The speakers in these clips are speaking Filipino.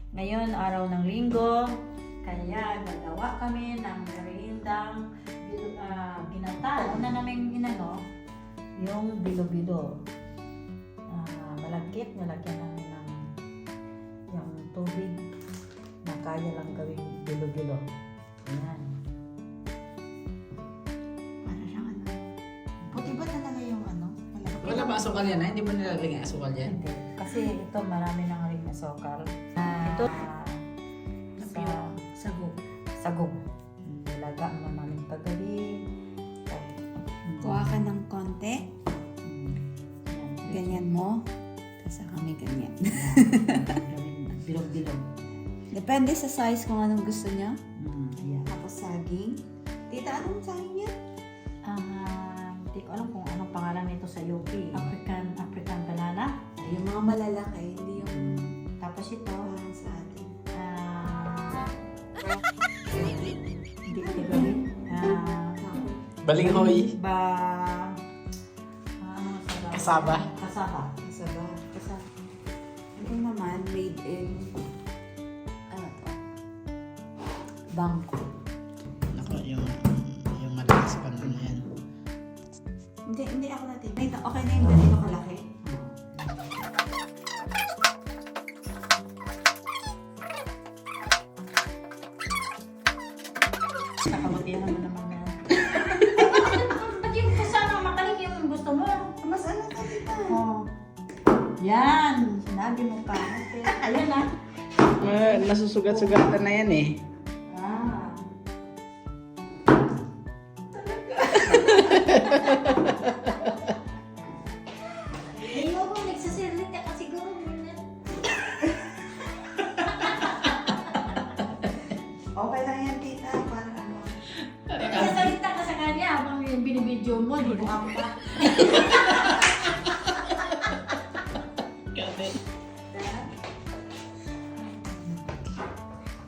Ngayon, araw ng linggo, kaya gagawa kami ng meriendang ginata. Una namin yung bilo-bilo. Malagkit, nalagyan namin ng yung tubig na kaya lang gawing bilo-bilo. Ayan. Para siyang puti ba talaga yung malaki? Wala ba asukal yan? Hindi mo nilalagay ang asukal yan? Hindi. Kasi ito marami nang ring asukal. Ito sa sagog. Nilaga mo namin pagabi. Kuha ka ng konti, ganyan mo, tapos kami ganyan. Bilog-bilog. Depende sa size kung anong gusto niya. Ayan. Tapos saging. Tita, anong saging yan? Hindi ko alam kung anong pangalan nito sa UP. African banana. Yung mga malalaki, hindi yung Tapos ito, parang sa atin. hindi ko gawin. Balinghoy. Kasaba. Kasaba. Kasaba. Ito naman, made in, bangko. Ako, yung malakas pa naman yan. Hindi ako natin. Okay na yung ganito kalaki. Nakabutihan naman naman yan. Ba't yung kasama makaling yung gusto mo? Mas ano ka, tita? Oh. Yan! Sinabi mo pa. Ayan na. Nasusugat-sugatan na yan eh. Ayaw mo, nagsasalita ka siguro. Okay lang yan, tita. Para ano. Nagsasalita ka sa kanya habang yung binibidyo mo, di mo pa.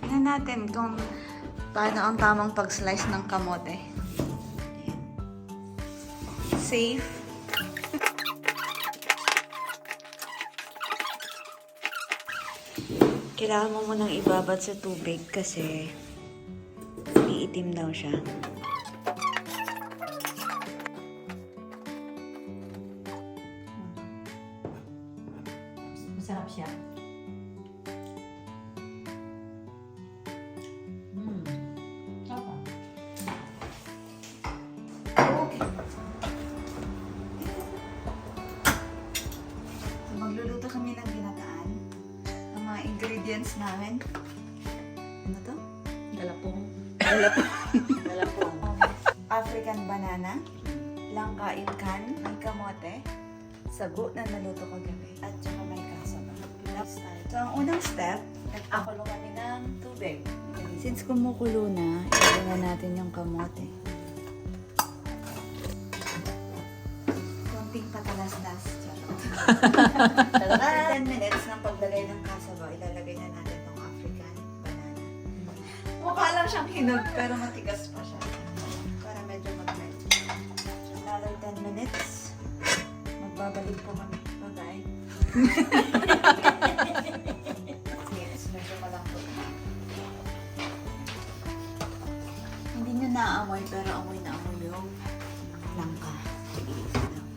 Tingnan natin kung paano ang tamang pag-slice ng kamote. Safe. Kailangan mo munang ibabad sa tubig kasi iitim daw siya. Masarap siya. Apa? Okay. So, magluluto kami ng ginataan. Ang mga ingredients namin. Ano to? Galapong. Galapong. African banana, langka incan, may kamote, sago na naluto kagabi, at saka may kasaba. So, ang unang step, nagpakulo kami ng tubig. Since kumukulo na, ilagay na natin yung kamote. Konting patalas-tas. 10 minutes ng paglagay ng kasaba, ilalagay na natin tong African banana. Mukha lang siyang hinog, pero matigas pa siya. Para medyo mag-melt. So, another 10 minutes. Magbabalik po kami. Bye-bye. Yes, medyo malambot na. Hindi nyo naaamoy, pero amoy na amoy yung langka. Tigilid lang.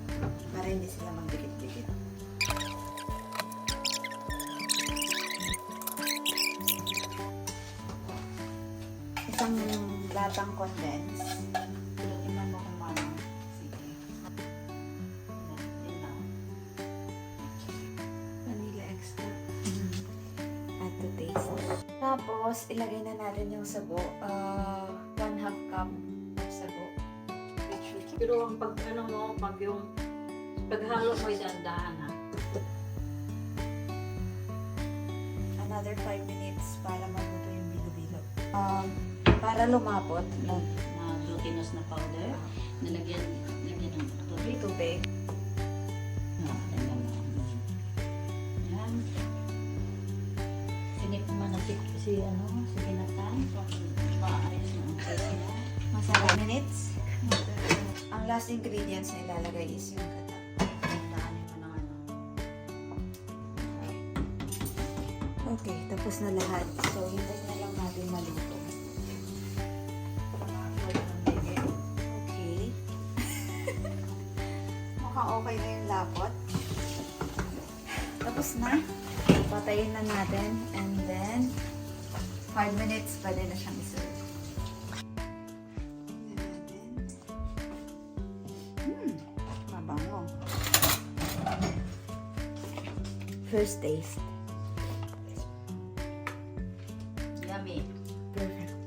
Para hindi sila magdikit-dikit. Isang latang condense. Tingnan mo kung paano. Sige. Yan lang. Vanilla extract. Add to taste. Tapos, ilagay na natin yung sago. 1/2 cup of sago. Pero ang paghalo mo ay dahan ha. Another 5 minutes para maluto yung bilo-bilo. Para lumapot, Na glutinous na powder. Lagyan ng tubig. tubig. Yan. Sinip naman si Binatan. Maayos na ang taste niya. Masarap minutes. Ang last ingredients na ilalagay is yung gata. Daanin mo ng Okay, tapos na lahat. So, hintayin na lang natin maluto. Okay. Mukhang okay na yung lapot. Tapos na. Patayin na natin. And then, 5 minutes, pwede na siyang iserve. Mabango. First taste. Yummy. Perfect.